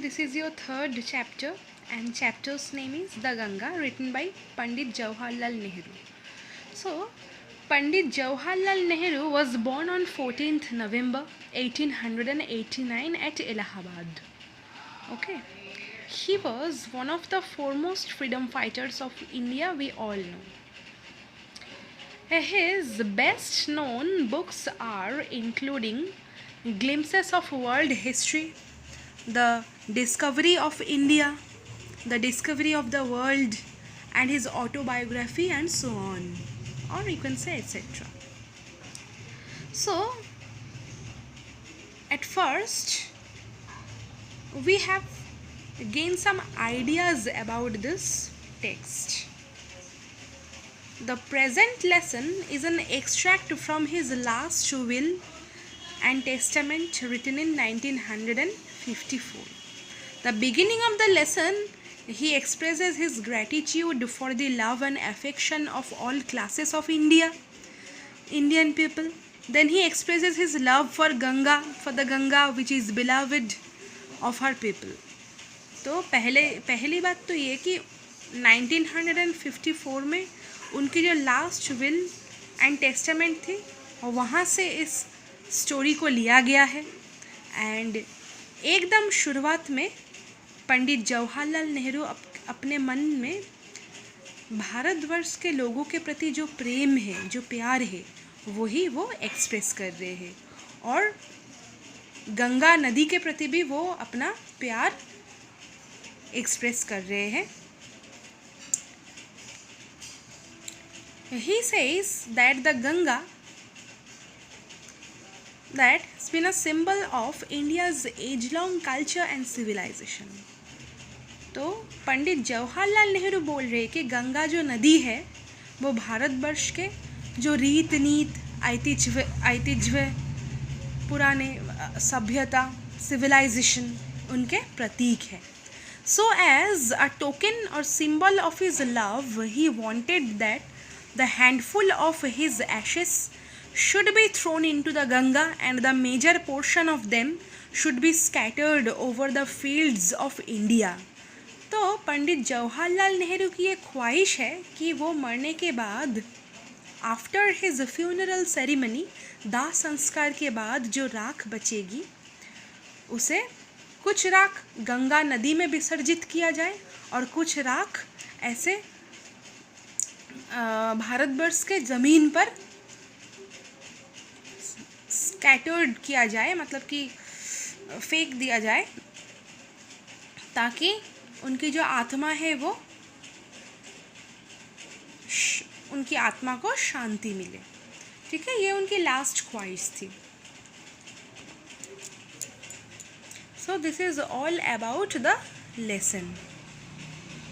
this is your third chapter, and chapter's name is The Ganga, written by Pandit Jawaharlal Nehru. So, Pandit Jawaharlal Nehru was born on 14th November 1889 at Allahabad. Okay. He was one of the foremost freedom fighters of India, we all know. His best known books are including Glimpses of World History, The Discovery of India, The Discovery of the World, and his autobiography, and so on, or you can say etc. So, at first, we have gained some ideas about this text. The present lesson is an extract from his last will and testament written in 1954. The beginning of the lesson, he expresses his gratitude for the love and affection of all classes of Indian people. Then he expresses his love for the Ganga which is beloved of her people. तो पहली बात तो ये कि 1954 में उनकी जो last will and testament थी वहाँ से इस स्टोरी को लिया गया है. एंड एकदम शुरुआत में पंडित जवाहरलाल नेहरू अपने मन में भारतवर्ष के लोगों के प्रति जो प्रेम है, जो प्यार है, वही वो एक्सप्रेस कर रहे हैं. और गंगा नदी के प्रति भी वो अपना प्यार एक्सप्रेस कर रहे हैं. He says that the Ganga that has been a symbol of India's age-long culture and civilization. तो पंडित जवाहरलाल नेहरू बोल रहे कि गंगा जो नदी है वो भारतवर्ष के जो रीत नीत ऐतिह्य पुराने सभ्यता सिविलाइजेशन उनके प्रतीक है. So as a token or symbol of his love, he wanted that the handful of his ashes should be thrown into the Ganga and the major portion of them should be scattered over the fields of India. तो पंडित जवाहरलाल नेहरू की ये ख्वाहिश है कि वो मरने के बाद आफ्टर हिज फ्यूनरल सेरेमनी दाह संस्कार के बाद जो राख बचेगी उसे कुछ राख गंगा नदी में विसर्जित किया जाए और कुछ राख ऐसे भारतवर्ष के ज़मीन पर स्कैटर्ड किया जाए, मतलब कि फेंक दिया जाए, ताकि उनकी जो आत्मा है वो उनकी आत्मा को शांति मिले. ठीक है, ये उनकी लास्ट ख्वाहिश थी. So this is all about the lesson.